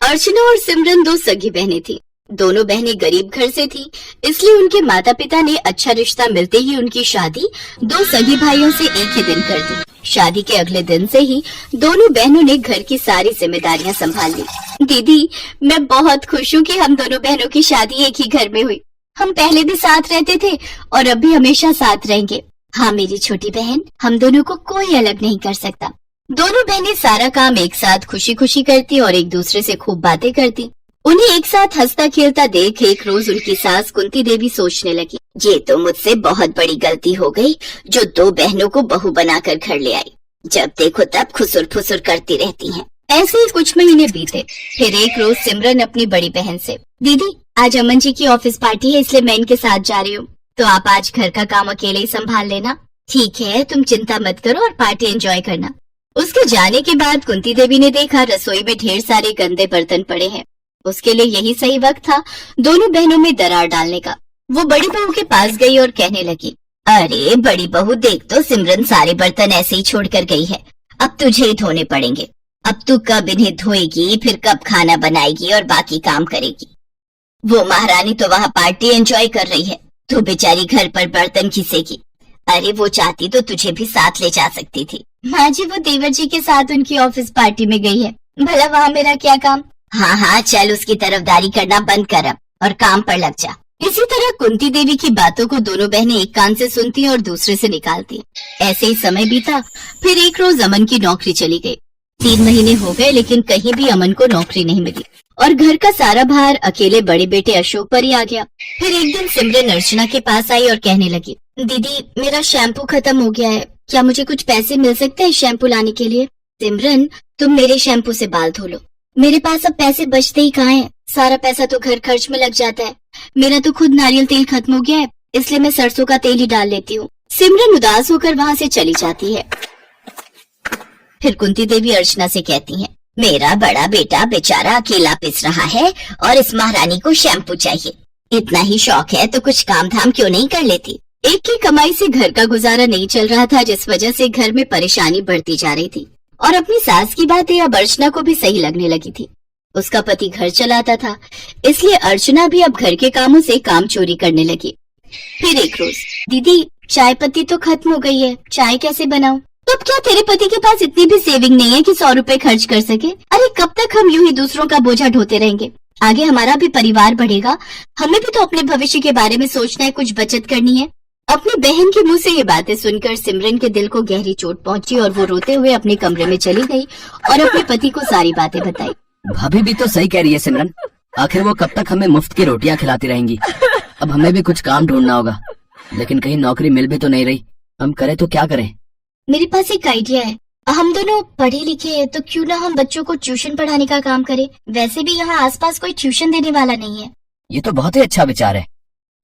अर्चना और सिमरन दो सगी बहनें थी। दोनों बहनें गरीब घर से थी, इसलिए उनके माता पिता ने अच्छा रिश्ता मिलते ही उनकी शादी दो सगी भाइयों से एक ही दिन कर दी। शादी के अगले दिन से ही दोनों बहनों ने घर की सारी जिम्मेदारियां संभाल ली। दीदी, मैं बहुत खुश हूँ कि हम दोनों बहनों की शादी एक ही घर में हुई। हम पहले भी साथ रहते थे और अब भी हमेशा साथ रहेंगे। हाँ मेरी छोटी बहन, हम दोनों को कोई अलग नहीं कर सकता। दोनों बहनें सारा काम एक साथ खुशी खुशी करती और एक दूसरे से खूब बातें करती। उन्हें एक साथ हंसता खेलता देख एक रोज उनकी सास कुंती देवी सोचने लगी, ये तो मुझसे बहुत बड़ी गलती हो गई जो दो बहनों को बहू बनाकर घर ले आई। जब देखो तब खुसुर फुसुर करती रहती हैं। ऐसे ही कुछ महीने बीते। फिर एक रोज सिमरन अपनी बड़ी बहन से, दीदी आज अमन जी की ऑफिस पार्टी है, इसलिए मैं इनके साथ जा रही हूँ, तो आप आज घर का काम अकेले ही संभाल लेना। ठीक है, तुम चिंता मत करो और पार्टी एंजॉय करना। उसके जाने के बाद कुंती देवी ने देखा रसोई में ढेर सारे गंदे बर्तन पड़े हैं। उसके लिए यही सही वक्त था दोनों बहनों में दरार डालने का। वो बड़ी बहू के पास गई और कहने लगी, अरे बड़ी बहू देख तो सिमरन सारे बर्तन ऐसे ही छोड़कर गई है, अब तुझे ही धोने पड़ेंगे। अब तू कब इन्हें धोएगी, फिर कब खाना बनाएगी और बाकी काम करेगी। वो महारानी तो वहाँ पार्टी एंजॉय कर रही है, तू बेचारी घर पर बर्तन घिसेगी। अरे वो चाहती तो तुझे भी साथ ले जा सकती थी। माँ जी, वो देवर जी के साथ उनकी ऑफिस पार्टी में गई है, भला वहाँ मेरा क्या काम। हाँ हाँ चल, उसकी तरफदारी करना बंद कर अब और काम पर लग जा। इसी तरह कुंती देवी की बातों को दोनों बहनें एक कान से सुनती और दूसरे से निकालती। ऐसे ही समय बीता। फिर एक रोज अमन की नौकरी चली गई। 3 महीने हो गए लेकिन कहीं भी अमन को नौकरी नहीं मिली और घर का सारा भार अकेले बड़े बेटे अशोक पर ही आ गया। फिर एक दिन सिमरन अर्चना के पास आई और कहने लगी, दीदी मेरा शैम्पू खत्म हो गया है, क्या मुझे कुछ पैसे मिल सकते हैं शैम्पू लाने के लिए। सिमरन, तुम मेरे शैम्पू से बाल धो लो। मेरे पास अब पैसे बचते ही कहाँ हैं, सारा पैसा तो घर खर्च में लग जाता है। मेरा तो खुद नारियल तेल खत्म हो गया है, इसलिए मैं सरसों का तेल ही डाल लेती हूँ। सिमरन उदास होकर वहाँ से चली जाती है। फिर कुंती देवी अर्चना से कहती है, मेरा बड़ा बेटा बेचारा अकेला पिस रहा है और इस महारानी को शैम्पू चाहिए। इतना ही शौक है तो कुछ काम धाम क्यों नहीं कर लेती। एक की कमाई से घर का गुजारा नहीं चल रहा था, जिस वजह से घर में परेशानी बढ़ती जा रही थी और अपनी सास की बातें अब अर्चना को भी सही लगने लगी थी। उसका पति घर चलाता था, इसलिए अर्चना भी अब घर के कामों से काम चोरी करने लगी। फिर एक रोज, दीदी चाय पत्ती तो खत्म हो गई है, चाय कैसे बनाऊं। तो अब क्या तेरे पति के पास इतनी भी सेविंग नहीं है कि 100 रुपए खर्च कर सके। अरे कब तक हम यूं ही दूसरों का बोझा ढोते रहेंगे। आगे हमारा भी परिवार बढ़ेगा, हमें भी तो अपने भविष्य के बारे में सोचना है, कुछ बचत करनी है। अपनी बहन के मुंह से ये बातें सुनकर सिमरन के दिल को गहरी चोट पहुंची और वो रोते हुए अपने कमरे में चली गई और अपने पति को सारी बातें बताई। भाभी भी तो सही कह रही है सिमरन, आखिर वो कब तक हमें मुफ्त की रोटियां खिलाती रहेंगी। अब हमें भी कुछ काम ढूंढना होगा, लेकिन कहीं नौकरी मिल भी तो नहीं रही, हम करें तो क्या करें। मेरे पास एक आइडिया है, हम दोनों पढ़े लिखे हैं तो क्यों ना हम बच्चों को ट्यूशन पढ़ाने का काम करें। वैसे भी यहाँ आसपास कोई ट्यूशन देने वाला नहीं है। ये तो बहुत ही अच्छा विचार है।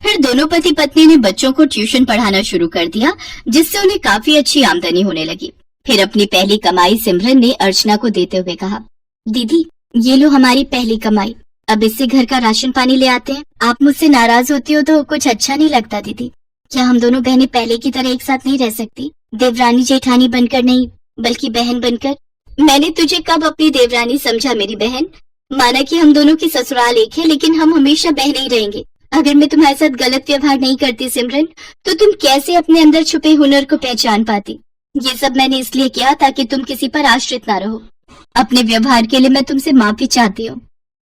फिर दोनों पति पत्नी ने बच्चों को ट्यूशन पढ़ाना शुरू कर दिया, जिससे उन्हें काफी अच्छी आमदनी होने लगी। फिर अपनी पहली कमाई सिमरन ने अर्चना को देते हुए कहा, दीदी ये लो हमारी पहली कमाई, अब इससे घर का राशन पानी ले आते हैं। आप मुझसे नाराज होती हो तो कुछ अच्छा नहीं लगता दीदी। क्या हम दोनों बहनें पहले की तरह एक साथ नहीं रह सकती, देवरानी जेठानी बनकर नहीं बल्कि बहन बनकर। मैंने तुझे कब अपनी देवरानी समझा मेरी बहन। माना कि हम दोनों की ससुराल एक है, लेकिन हम हमेशा बहन ही रहेंगे। अगर मैं तुम्हारे साथ गलत व्यवहार नहीं करती सिमरन, तो तुम कैसे अपने अंदर छुपे हुनर को पहचान पाती। ये सब मैंने इसलिए किया ताकि तुम किसी पर आश्रित ना रहो। अपने व्यवहार के लिए मैं तुमसे माफी चाहती हूँ।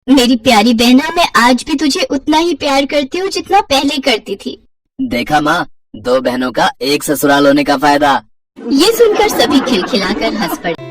मेरी प्यारी बहना, मैं आज भी तुझे उतना ही प्यार करती हूँ जितना पहले करती थी। देखा माँ, 2 बहनों का एक ससुराल होने का फायदा। ये सुनकर सभी खिलखिलाकर हंस पड़े।